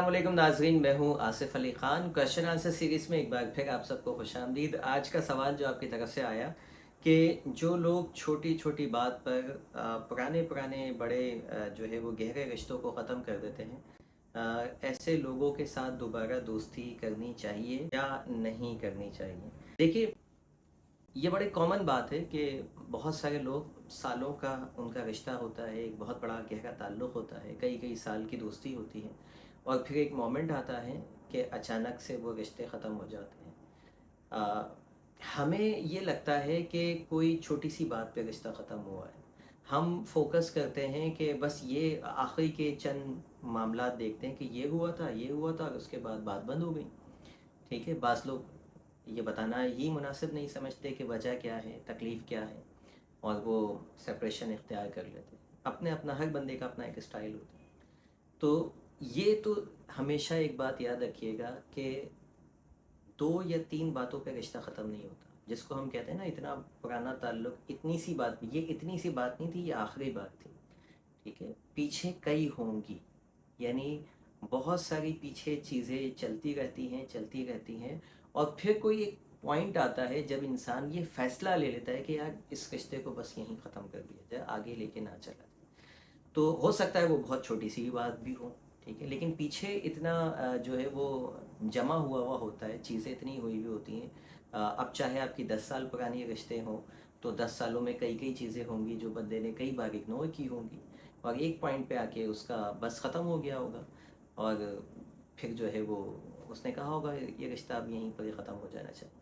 अस्सलामुअलैकुम नाज़रीन, मैं हूँ Asif Ali Khan. Question answer series में एक बार फिर आप सबको खुशामदीद। आज का सवाल जो आपकी तरफ से आया कि जो लोग छोटी छोटी बात पर पुराने पुराने बड़े जो है वो गहरे रिश्तों को ख़त्म कर देते हैं, ऐसे लोगों के साथ दोबारा दोस्ती करनी चाहिए या नहीं करनी चाहिए। देखिए, ये बड़ी कॉमन बात है कि बहुत सारे लोग सालों का उनका रिश्ता होता है, एक बहुत बड़ा गहरा ताल्लुक़ होता है, कई कई साल की दोस्ती होती है और फिर एक मोमेंट आता है कि अचानक से वो रिश्ते ख़त्म हो जाते हैं। अ, हमें ये लगता है कि कोई छोटी सी बात पे रिश्ता ख़त्म हुआ है। हम फोकस करते हैं कि बस ये आखिरी के चंद मामलात देखते हैं कि ये हुआ था और उसके बाद बात बंद हो गई। ठीक है, बाज़ लोग ये बताना ही मुनासिब नहीं समझते कि वजह क्या है, तकलीफ़ क्या है, और वो सेपरेशन इख्तियार कर लेते हैं। अपने अपना हर बंदे का अपना एक स्टाइल होता है। तो ये तो हमेशा एक बात याद रखिएगा कि 2 या 3 बातों पे रिश्ता ख़त्म नहीं होता। जिसको हम कहते हैं ना, इतना पुराना ताल्लुक़, इतनी सी बात, ये इतनी सी बात नहीं थी, ये आखिरी बात थी। ठीक है, पीछे कई होंगी, यानी बहुत सारी पीछे चीज़ें चलती रहती हैं और फिर कोई एक पॉइंट आता है जब इंसान ये फ़ैसला ले लेता है कि यार इस रिश्ते को बस यहीं ख़त्म कर दिया जाए, आगे लेके ना चला जाए। तो हो सकता है वो बहुत छोटी सी बात भी हो, ठीक है, लेकिन पीछे इतना जो है वो जमा हुआ हुआ होता है, चीज़ें इतनी हुई हुई होती हैं। अब चाहे आपकी 10 साल पुरानी रिश्ते हों, तो 10 सालों में कई कई चीज़ें होंगी जो बंदे ने कई बार इग्नोर की होंगी और एक पॉइंट पे आके उसका बस ख़त्म हो गया होगा और फिर जो है वो उसने कहा होगा ये रिश्ता अब यहीं पर ही ख़त्म हो जाना चाहिए।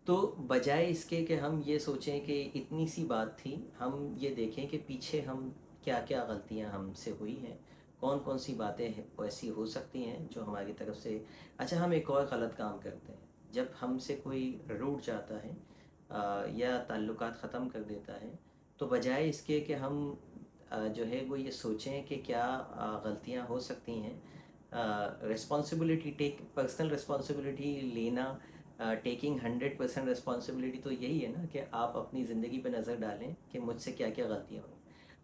तो बजाय इसके कि हम ये सोचें कि इतनी सी बात थी, हम ये देखें कि पीछे हम क्या क्या गलतियां हमसे हुई हैं, कौन कौन सी बातें हैं वो ऐसी हो सकती हैं जो हमारी तरफ से। अच्छा, हम एक और गलत काम करते हैं, जब हमसे कोई रूठ जाता है या ताल्लुकात ख़त्म कर देता है, तो बजाय इसके कि हम जो है वो ये सोचें कि क्या गलतियां हो सकती हैं, रिस्पॉन्सिबिलिटी टेक पर्सनल रिस्पॉन्सिबिलिटी लेना, टेकिंग 100% रिस्पॉन्सिबिलिटी, तो यही है ना कि आप अपनी ज़िंदगी पे नज़र डालें कि मुझसे क्या क्या गलतियाँ हुई।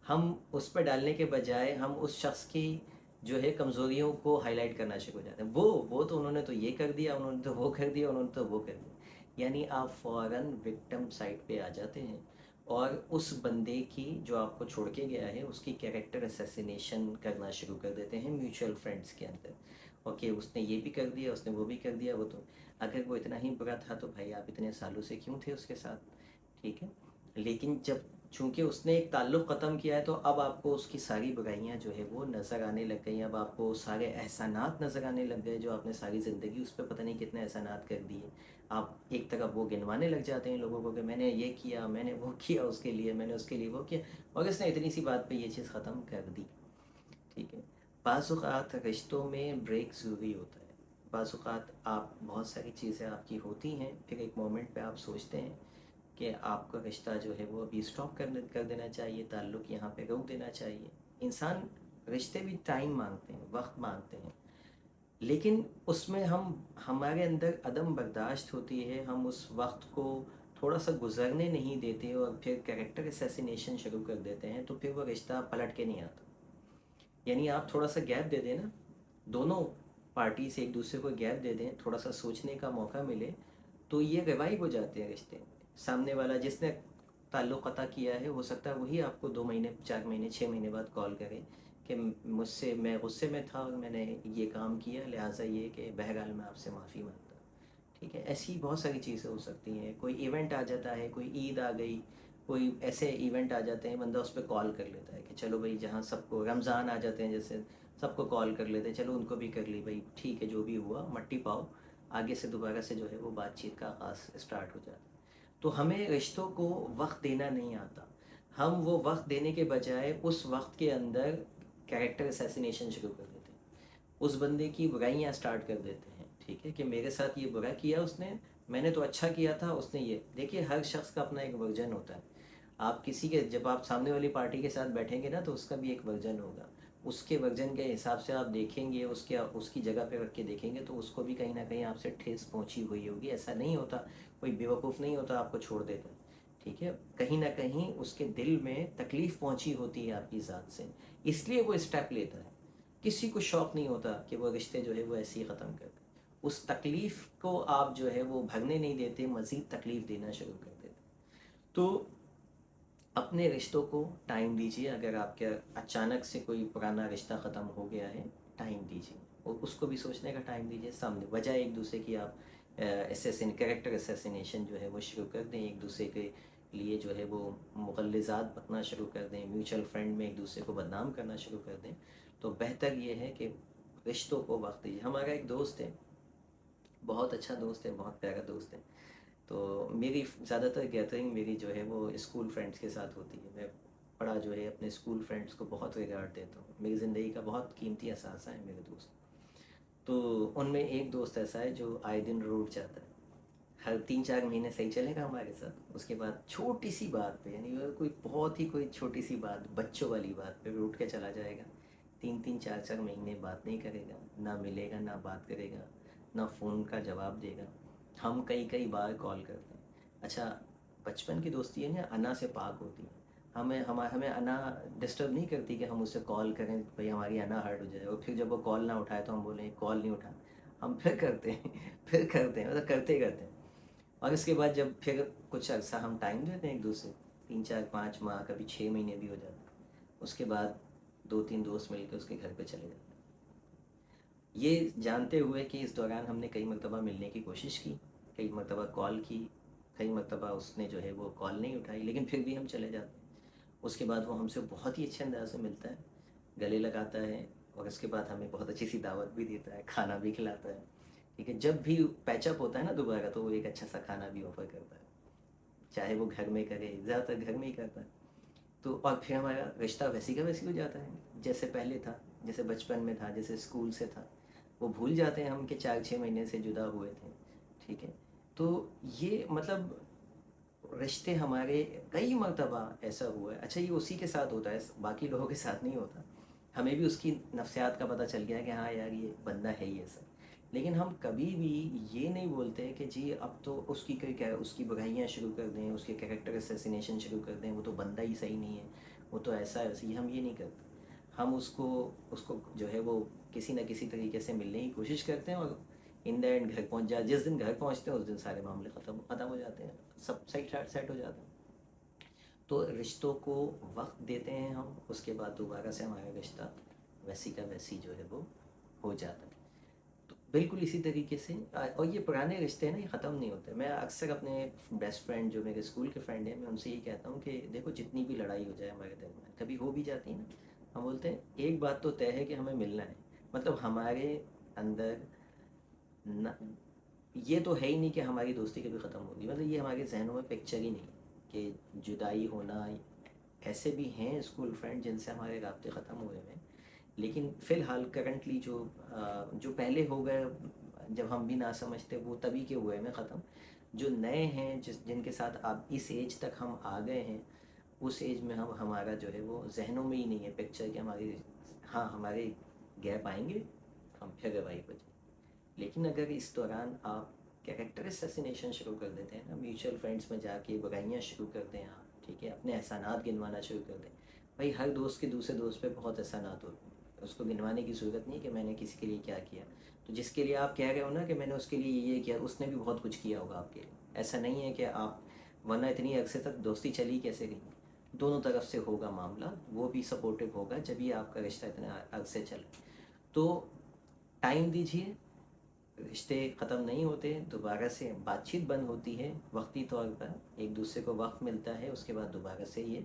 हम उस पर डालने के बजाय हम उस शख्स की जो है कमज़ोरियों को हाईलाइट करना शुरू हो जाते हैं। वो तो उन्होंने तो ये कर दिया, उन्होंने तो वो कर दिया, उन्होंने तो वो कर दिया, यानी आप फ़ौरन विक्टिम साइड पे आ जाते हैं और उस बंदे की जो आपको छोड़ के गया है उसकी कैरेक्टर असैसिनेशन करना शुरू कर देते हैं म्यूचुअल फ्रेंड्स के अंदर। ओके, उसने ये भी कर दिया, उसने वो भी कर दिया, वो तो अगर वो इतना ही बुरा था तो भाई आप इतने सालों से क्यों थे उसके साथ। ठीक है, लेकिन जब चूंकि उसने एक ताल्लुक़ ख़त्म किया है तो अब आपको उसकी सारी बुराइयां जो है वो नज़र आने लग गई। अब आपको सारे एहसानात नज़र आने लग गए जो आपने सारी ज़िंदगी उस पर पता नहीं कितने एहसानात कर दिए। आप एक तरफ वो गिनवाने लग जाते हैं लोगों को कि मैंने ये किया, मैंने वो किया उसके लिए, मैंने उसके लिए वो किया, और इसने इतनी सी बात पे ये चीज़ ख़त्म कर दी। ठीक है, बाज़ औक़ात रिश्तों में ब्रेक ज़रूरी होता है। बाज़ औक़ात आप बहुत सारी चीज़ें आपकी होती हैं, फिर एक मोमेंट पे आप सोचते हैं कि आपका रिश्ता जो है वो अभी स्टॉप कर देना चाहिए, ताल्लुक़ यहाँ पे रोक देना चाहिए। इंसान, रिश्ते भी टाइम मांगते हैं, वक्त मांगते हैं, लेकिन उसमें हम हमारे अंदर अदम बर्दाश्त होती है, हम उस वक्त को थोड़ा सा गुजरने नहीं देते और फिर कैरेक्टर असैसिनेशन शुरू कर देते हैं, तो फिर वो रिश्ता पलट के नहीं आता। यानी आप थोड़ा सा गैप दे दें ना, दोनों पार्टी से एक दूसरे को गैप दे दें, थोड़ा सा सोचने का मौका मिले, तो ये रिवाइव हो जाते हैं रिश्ते। सामने वाला जिसने ताल्लुक़ क़ता किया है, हो सकता है वही आपको 2 महीने, 4 महीने, 6 महीने बाद कॉल करे कि मुझसे, मैं गुस्से में था और मैंने ये काम किया, लिहाजा ये कि बहरहाल मैं आपसे माफ़ी मांगता। ठीक है, ऐसी बहुत सारी चीज़ें हो सकती हैं। कोई इवेंट आ जाता है, कोई ईद आ गई, कोई ऐसे इवेंट आ जाते हैं, बंदा उस पर कॉल कर लेता है कि चलो भाई, जहाँ सबको रमज़ान आ जाते हैं जैसे, सबको कॉल कर लेते हैं, चलो उनको भी कर ली भाई, ठीक है जो भी हुआ मट्टी पाओ, आगे से दोबारा से जो है वो बातचीत का आगाज़ स्टार्ट हो जाता है। तो हमें रिश्तों को वक्त देना नहीं आता, हम वो वक्त देने के बजाय उस वक्त के अंदर कैरेक्टर असैसिनेशन शुरू कर देते हैं, उस बंदे की बुराइयां स्टार्ट कर देते हैं। ठीक है, कि मेरे साथ ये बुरा किया उसने, मैंने तो अच्छा किया था, उसने ये। देखिए, हर शख्स का अपना एक वर्जन होता है। आप किसी के, जब आप सामने वाली पार्टी के साथ बैठेंगे ना, तो उसका भी एक वर्जन होगा, उसके वर्जन के हिसाब से आप देखेंगे, उसके उसकी जगह पे रख के देखेंगे तो उसको भी कहीं ना कहीं आपसे ठेस पहुंची हुई होगी। ऐसा नहीं होता, कोई बेवकूफ़ नहीं होता आपको छोड़ देता। ठीक है, कहीं ना कहीं उसके दिल में तकलीफ़ पहुंची होती है आपकी ज़ात से, इसलिए वो स्टेप लेता है किसी को शौक़ नहीं होता कि वो रिश्ते जो है वो ऐसे ही ख़त्म कर दें। उस तकलीफ़ को आप जो है वो भरने नहीं देते, मज़ीद तकलीफ़ देना शुरू कर देते। तो अपने रिश्तों को टाइम दीजिए। अगर आपका अचानक से कोई पुराना रिश्ता ख़त्म हो गया है, टाइम दीजिए और उसको भी सोचने का टाइम दीजिए। सामने बजाय एक दूसरे की आप कैरेक्टर असैसिनेशन जो है वो शुरू कर दें, एक दूसरे के लिए जो है वो मुग़ल्लिज़ात बकना शुरू कर दें, म्यूचुअल फ्रेंड में एक दूसरे को बदनाम करना शुरू कर दें, तो बेहतर ये है कि रिश्तों को वक्त दीजिए। हमारा एक दोस्त है, बहुत अच्छा दोस्त है, बहुत प्यारा दोस्त है। तो मेरी ज़्यादातर गैदरिंग मेरी जो है वो स्कूल फ्रेंड्स के साथ होती है। मैं बड़ा जो है अपने स्कूल फ्रेंड्स को बहुत रिगार्ड देता हूँ। मेरी ज़िंदगी का बहुत कीमती असासा है मेरे दोस्त। तो उनमें एक दोस्त ऐसा है जो आए दिन रूठ जाता है। हर 3-4 महीने सही चलेगा हमारे साथ, उसके बाद छोटी सी बात पे, यानी वो कोई बहुत ही कोई छोटी सी बात, बच्चों वाली बात पे रूठ के चला जाएगा। 3-3 4-4 महीने बात नहीं करेगा, ना मिलेगा, ना बात करेगा, ना फ़ोन का जवाब देगा। हम कई कई बार कॉल करते हैं। अच्छा, बचपन की दोस्ती है ना, अना से पाक होती है। हमें अना डिस्टर्ब नहीं करती कि हम उससे कॉल करें, भाई हमारी अना हर्ट हो जाए, और फिर जब वो कॉल ना उठाए तो हम बोलें कॉल नहीं उठा, हम फिर करते हैं फिर करते हैं, मतलब करते करते हैं। और इसके बाद जब फिर कुछ अर्सा हम टाइम देते हैं एक दूसरे, 3 4 5 माह, कभी 6 महीने भी हो जाते हैं। उसके बाद 2-3 दोस्त मिलकर उसके घर पे चले जाते हैं, ये जानते हुए कि इस दौरान हमने कई मरतबा मिलने की कोशिश की, कई मरतबा कॉल की, कई मरतबा उसने जो है वो कॉल नहीं उठाई, लेकिन फिर भी हम चले जाते हैं। उसके बाद वो हमसे बहुत ही अच्छे अंदाज से मिलता है, गले लगाता है, और उसके बाद हमें बहुत अच्छी सी दावत भी देता है, खाना भी खिलाता है। ठीक है, जब भी पैचअप होता है ना दोबारा, तो वो एक अच्छा सा खाना भी ऑफ़र करता है, चाहे वो घर में करे, ज़्यादातर घर में ही करता है। तो और फिर हमारा रिश्ता वैसी का वैसी हो जाता है, जैसे पहले था, जैसे बचपन में था, जैसे स्कूल से था। वो भूल जाते हैं हम कि 4-6 महीने से जुदा हुए थे। ठीक है? तो ये मतलब रिश्ते हमारे कई मर्तबा ऐसा हुआ है। अच्छा, ये उसी के साथ होता है, बाकी लोगों के साथ नहीं होता। हमें भी उसकी नफ्सियात का पता चल गया कि हाँ यार, ये बंदा है ही ऐसा। लेकिन हम कभी भी ये नहीं बोलते कि जी अब तो उसकी कोई क्या उसकी बुराइयाँ शुरू कर दें, उसके कैरेक्टर असैसिनेशन शुरू कर दें, वो तो बंदा ही सही नहीं है, वो तो ऐसा है वैसे, हम ये नहीं करते। हम उसको उसको जो है वो किसी न किसी तरीके से मिलने की कोशिश करते हैं, और इन द एंड घर पहुंच जाए, जिस दिन घर पहुंचते हैं उस दिन सारे मामले ख़त्म हो जाते हैं, सब सेट हो जाता है। तो रिश्तों को वक्त देते हैं हम, उसके बाद दोबारा से हमारा रिश्ता वैसी का वैसी जो है वो हो जाता है। तो बिल्कुल इसी तरीके से और ये पुराने रिश्ते हैं ना, ये ख़त्म नहीं होते। मैं अक्सर अपने बेस्ट फ्रेंड जो मेरे स्कूल के फ्रेंड हैं, मैं उनसे ये कहता हूँ कि देखो, जितनी भी लड़ाई हो जाए हमारे दरमियान, कभी हो भी जाती है ना, हम बोलते हैं एक बात तो तय है कि हमें मिलना है। मतलब हमारे अंदर न, ये तो है ही नहीं कि हमारी दोस्ती कभी ख़त्म होगी, मतलब ये हमारे जहनों में पिक्चर ही नहीं कि जुदाई होना। ऐसे भी हैं स्कूल फ्रेंड जिनसे हमारे राब्ते ख़त्म हुए हैं, लेकिन फ़िलहाल करंटली जो पहले हो गए, जब हम भी ना समझते, वो तभी के हुए में ख़त्म। जो नए हैं, जिनके साथ आप इस एज तक हम आ गए हैं, उस एज में हम हमारा जो है वो जहनों में ही नहीं है पिक्चर कि हमारी, हाँ हमारे गैप आएंगे, हम फिर रिवाइव हो जाए। लेकिन अगर इस दौरान आप कैरेक्टर असैसिनेशन शुरू कर देते हैं ना, म्यूचुअल फ्रेंड्स में जाके बुराइयाँ शुरू कर दें आप, ठीक है, अपने एहसानात गिनवाना शुरू कर दें। भाई हर दोस्त के दूसरे दोस्त पे बहुत एहसानात होते हैं, उसको गिनवाने की ज़रूरत नहीं कि मैंने किसी के लिए क्या किया। तो जिसके लिए आप कह रहे हो ना कि मैंने उसके लिए ये किया, उसने भी बहुत कुछ किया होगा आपके लिए। ऐसा नहीं है कि आप, वरना इतनी अरसे तक दोस्ती चली कैसे गई। दोनों तरफ से होगा मामला, वो भी सपोर्टिव होगा, जब भी आपका रिश्ता इतने अरसे चले। तो टाइम दीजिए, रिश्ते ख़त्म नहीं होते, दोबारा से बातचीत बंद होती है वक्ती तौर पर, एक दूसरे को वक्त मिलता है, उसके बाद दोबारा से ये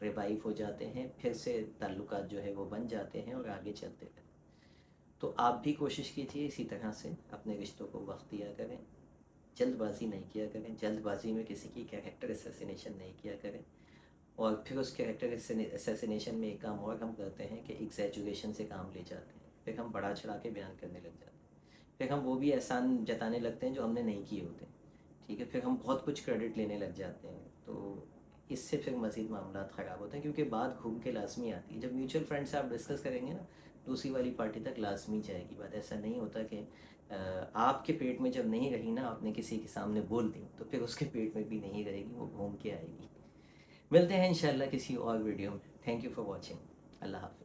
रिवाइव हो जाते हैं, फिर से ताल्लुकात जो है वो बन जाते हैं और आगे चलते रहते हैं। तो आप भी कोशिश कीजिए इसी तरह से अपने रिश्तों को वक्त दिया करें, जल्दबाजी नहीं किया करें, जल्दबाजी में किसी की कैरेक्टर असैसिनेशन नहीं किया करें। और फिर उस कैरेक्टर असैसिनेशन में एक काम और हम करते हैं कि एग्जैजुरेशन से काम ले जाते हैं, फिर हम बढ़ा चढ़ा के बयान करने लग जाते हैं, फिर हम वो भी एहसान जताने लगते हैं जो हमने नहीं किए होते। ठीक है, फिर हम बहुत कुछ क्रेडिट लेने लग जाते हैं, तो इससे फिर मज़ीद मामला ख़राब होते हैं, क्योंकि बात घूम के लाजमी आती है। जब म्यूचुअल फंड से आप डिस्कस करेंगे ना, दूसरी वाली पार्टी तक लाजमी जाएगी बात। ऐसा नहीं होता कि आपके पेट में जब नहीं रही ना, आपने किसी के सामने बोल दी, तो फिर उसके पेट में भी नहीं रहेगी, वो घूम के आएगी। मिलते हैं इंशाल्लाह किसी और वीडियो में। Thank you for watching. अल्लाह हाफ़िज़।